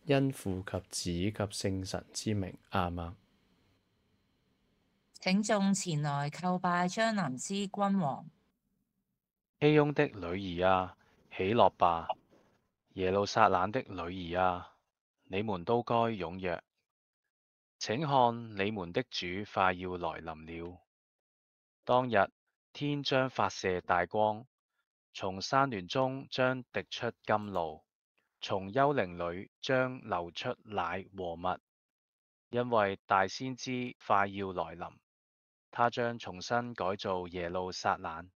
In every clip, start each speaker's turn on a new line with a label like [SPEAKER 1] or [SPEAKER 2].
[SPEAKER 1] 因父及子及聖神之名，阿們。
[SPEAKER 2] 請眾前來叩拜將臨之君王。
[SPEAKER 3] 熙雍的女兒啊，喜樂吧！耶路撒冷的女兒啊，你們都該踴躍。請看，你們的主快要來臨了。當日，天將發射大光，從山巒中將滴出甘露，從幽靈裏將流出奶和蜜，因為大先知快要來臨，他將重新改造耶路撒冷。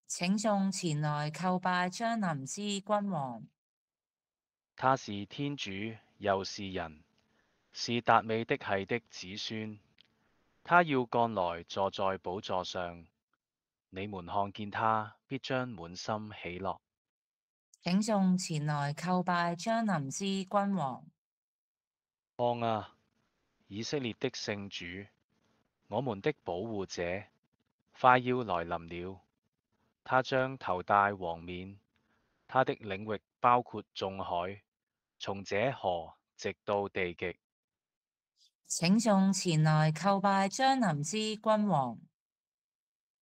[SPEAKER 2] 請眾前來叩拜將臨之君王。
[SPEAKER 3] 他是天主，又是人，是達味的系的子孫。他要降來坐在寶座上，你們看見他，必將滿心喜樂。
[SPEAKER 2] 請眾前來叩拜將臨之君王。
[SPEAKER 3] 看啊，以色列的聖主，我們的保護者，快要來臨了。他將頭戴王冕，他的領域包括眾海，從這河直到地極。
[SPEAKER 2] 請眾前來叩拜將臨之君王。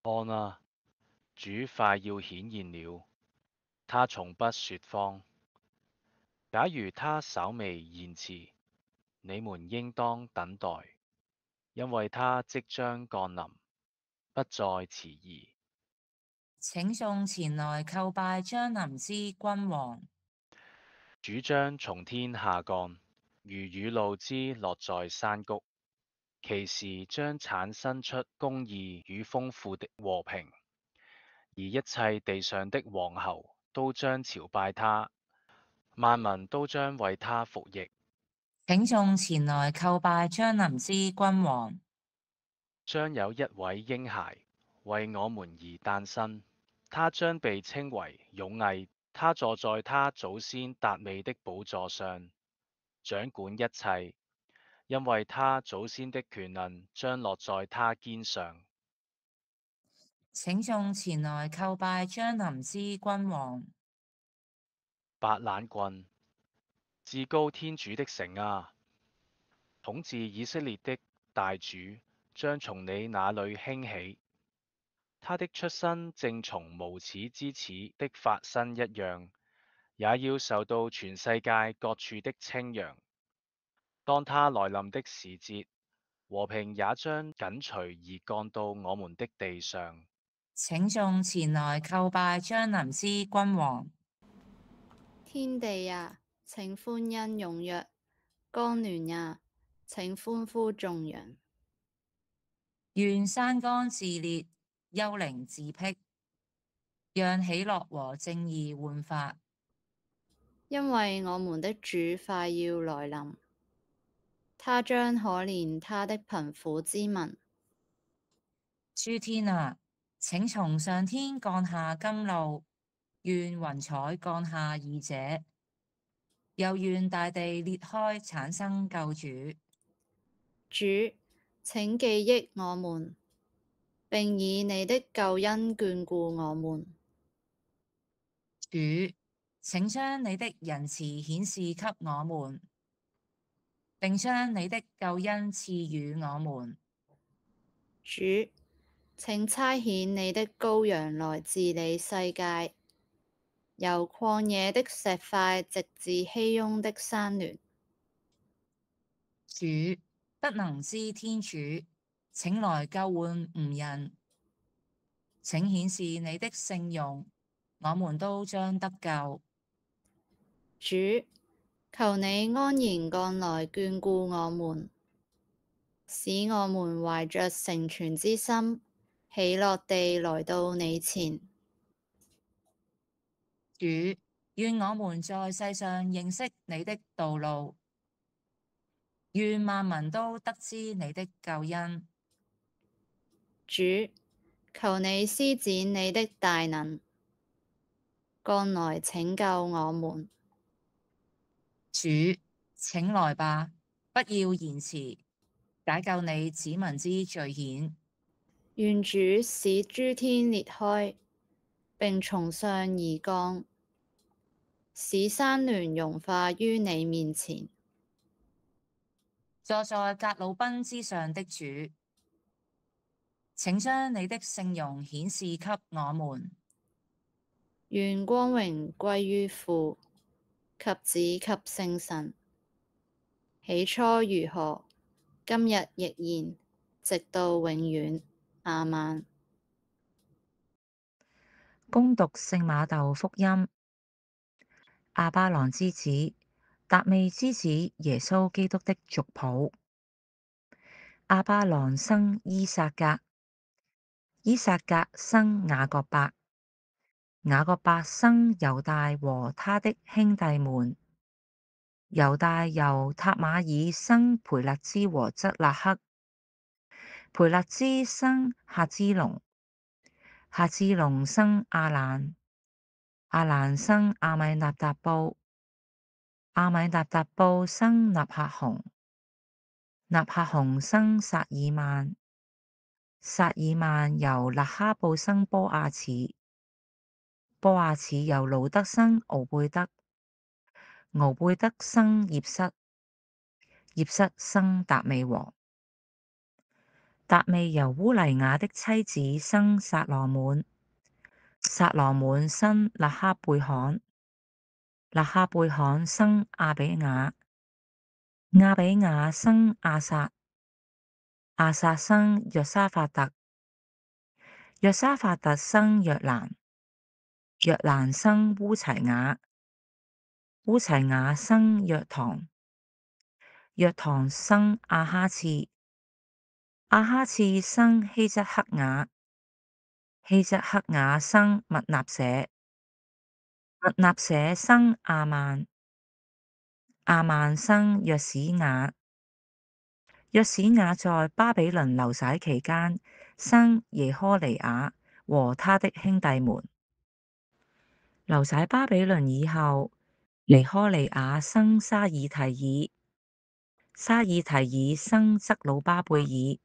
[SPEAKER 3] 看啊，主快要顯現了，他從不說謊。假如他稍微延遲，你們應當等待，因為他即將降臨，不再遲疑。
[SPEAKER 2] 請眾前來叩拜將臨之君王。
[SPEAKER 3] 主將從天下降，如雨露之落在山谷，其時將產生出公義與豐富的和平，而一切地上的王侯都將朝拜他，萬民都將為他服役。
[SPEAKER 2] 請眾前來叩拜將臨之君王。
[SPEAKER 3] 將有一位嬰孩為我們而誕生，他將被稱為勇毅，他坐在他祖先達味的寶座上，掌管一切，因為他祖先的權能將落在他肩上。
[SPEAKER 2] 請眾前來叩拜將臨之君王。
[SPEAKER 3] 白冷郡，至高天主的城啊，統治以色列的大主將從你那裏興起，他的出生正從無始之始的發生一樣，也要受到全世界各處的稱揚。當他來臨的時節，和平也將緊隨而降到我們的地上。
[SPEAKER 2] 請眾前來叩拜將臨之君王。
[SPEAKER 4] 天地啊，請歡欣踴躍；江巒啊，請歡呼頌揚。
[SPEAKER 2] 願山岡自裂，丘陵自辟，讓喜樂和正義煥發。
[SPEAKER 4] 因為我們的主快要來臨，他將可憐他的貧苦之民。
[SPEAKER 2] 諸天啊，請從上天降下甘露，願雲彩降下義者，又願大地裂開產生救主。
[SPEAKER 4] 主，請記憶我們，並以你的救恩眷顧我們。
[SPEAKER 2] 主，請將你的仁慈顯示給我們，並將你的救恩賜予我們。
[SPEAKER 4] 主，請差遣你的羔羊來治理世界，由曠野的石塊直至熙雍的山巒。
[SPEAKER 2] 主，不能知天主，請來救援吾人，請顯示你的聖容，我們都將得救。
[SPEAKER 4] 主，求你安然降來眷顧我們，使我們懷着成全之心，喜樂地來到你前。
[SPEAKER 2] 主，願我們在世上認識你的道路，願萬民都得知你的救恩。
[SPEAKER 4] 主，求你施展你的大能，降來拯救我們。
[SPEAKER 2] 主，請來吧，不要延遲，解救你子民之罪愆。
[SPEAKER 4] 願主使諸天裂開，並從上而降，使山巒融化於你面前。
[SPEAKER 2] 坐在革魯賓之上的主，請將你的聖容顯示給我們。
[SPEAKER 4] 願光榮歸於父及子及聖神，起初如何，今日亦然，直到永遠。亞孟。
[SPEAKER 2] 恭讀聖瑪竇福音。亞巴郎之子，達味之子耶穌基督的族譜。亞巴郎生依撒格，依撒格生雅各伯，雅各伯生猶大和他的兄弟們。猶大由塔瑪爾生培勒茲和則辣克，培勒茲生赫茲龍，赫茲龍生亞蘭，亞蘭生亞米納達布，亞米納達布生納赫雄，納赫雄生撒耳曼，撒耳曼由勒哈布生波阿次，波阿次由盧德生敖貝德，敖貝德生葉瑟，葉瑟生達味王，達味由烏黎雅的妻子生撒羅滿，撒羅滿生勒哈貝罕，勒哈貝罕生亞比雅，亞比雅生亞撒，亞撒生約沙法特，約沙法特生約蘭，約蘭生烏齊雅，烏齊雅生約堂，約堂生亞哈次，亞哈次生希則克雅，希則克雅生默納舍，默納舍生亞曼，亞曼生約史雅，約史雅在巴比倫流徙期間生耶苛尼雅和他的兄弟們。流徙巴比倫以後，尼苛尼雅生沙耳提耳，沙耳提耳生則魯巴貝耳，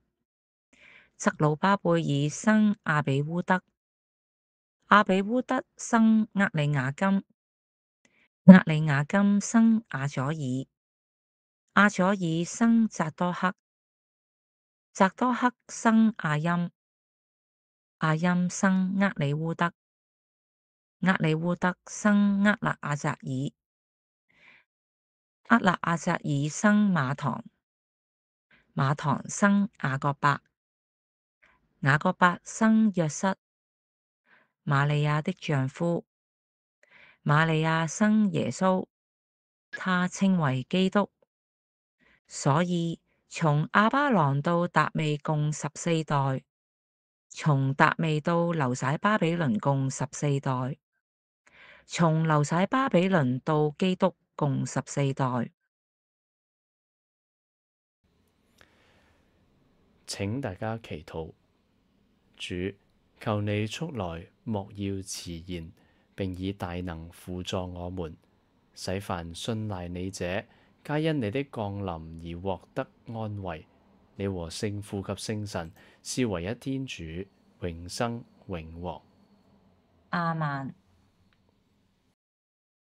[SPEAKER 2] 則魯巴貝耳生亞比烏德，亞比烏德生厄里雅金，厄里雅金生亞左爾，亞左爾生匝多克，匝多克生亞歆，亞歆生厄里烏德，厄里烏德生厄肋阿匝爾，厄肋阿匝爾生瑪堂，瑪堂生雅各伯，雅各伯生約瑟，瑪利亞的丈夫，瑪利亞生耶穌，他稱為基督。所以從亞巴郎到達味共14代，從達味到流徙巴比倫共14代，從流徙巴比倫到基督共14代。
[SPEAKER 1] 請大家祈禱。主，求你速來，莫要遲延，並以大能輔助我們，使凡信賴你者，皆因你的降臨而獲得安慰。你和聖父及聖神是唯一天主，永生永王。
[SPEAKER 2] 亞孟。